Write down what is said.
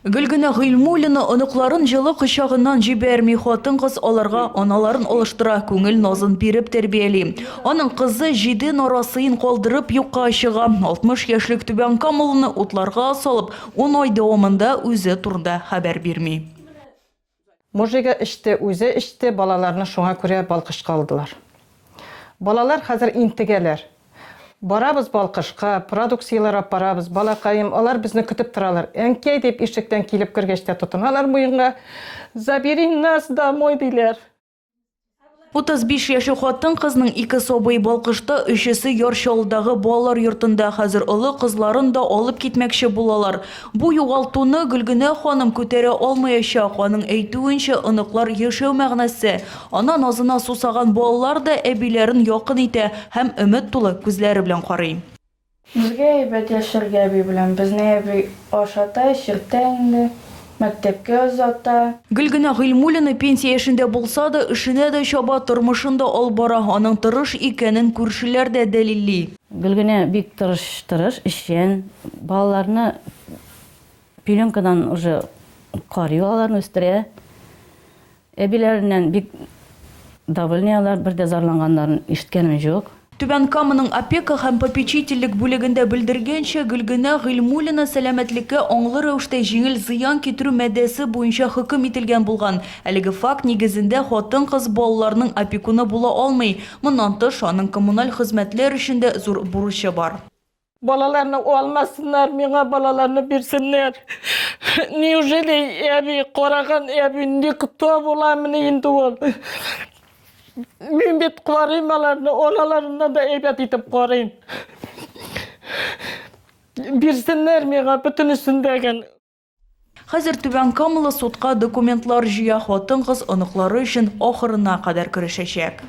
Гөлгенә Гыйльмуллина оныкларын жылы кычагыннан җибәрми, хатын-кыз аларга аналарын алыштыра, күңел назын биреп тәрбияли. Аның кызы 7 нарасын калдырып юкка чыга. 60 яшьлек Түбән Камалны утларга салып, 10 ай дәвамында үзе турында хәбәр бирми. Мужига эште, үзе эште, балаларны шуңа күрә балкышка алдылар. Балалар хәзер интегәләр. Барабыз балкышка, продукциялар апарабыз, балакайым, алар безне көтеп торалар. Әнкәй дип ишектән килеп кергәчтә тотыналар муенга. Забери нас домой диләр. 35 яшьле хатын-кызның 2 собый балкышта, 3-се Ярчалдагы балалар йортында. Хәзер олы кызларын да алып китмәкче булалар. Бу югалтуны Гөлгенә ханым күтәрә алмаячак. Аның әйтүенчә, оныклар яшәү мәгънәсе. Ана назына сусаган балалар да әбиләрен якын итә һәм өмет тулы күзләре белән карый. Безгә әйбәт яшәргә әби белән, безне әби ашата, чиртә инде. Мәктәпкә озата. Гөлгенә Гыйльмуллина пенсия яшендә булса да, эшенә дә чаба, тормышында ал бара. Аның тырыш икәнен күршеләр дә дәлилли. Гөлгенә бик тырыш, эшчән, балаларны пеленкадан уже карый, аларны үстерә. Әбиләреннән бик довольнялар, бер дә зарланганнарын ишеткәнем юк. Түбән Каманың опека һәм попечительлек бүлегендә белдергәнчә, Гөлгенә Гыйльмуллина сәламәтлеккә аңлы рәвештә җиңел зыян китерү маддәсе буенча хөкем ителгән булган. Әлеге факт нигезендә хатын-кыз балаларның опекуны була алмый. Моннан тыш аның коммуналь хезмәтләр өчен дә зур бурычы бар. Балаларны алмасыннар, миңа балаларны бирсеннәр. Неужели әби караган әби инде кто буламыни инде ул? Мин бит карыйм аларны, олаларына да әйбәт итеп карыйм. Бирсеннәр миңа бөтенесен дәгән. Хәзер Түбән Камалы судка документлар җыя, хатын-кыз оныклары өчен ахырына кадәр көрәшәчәк.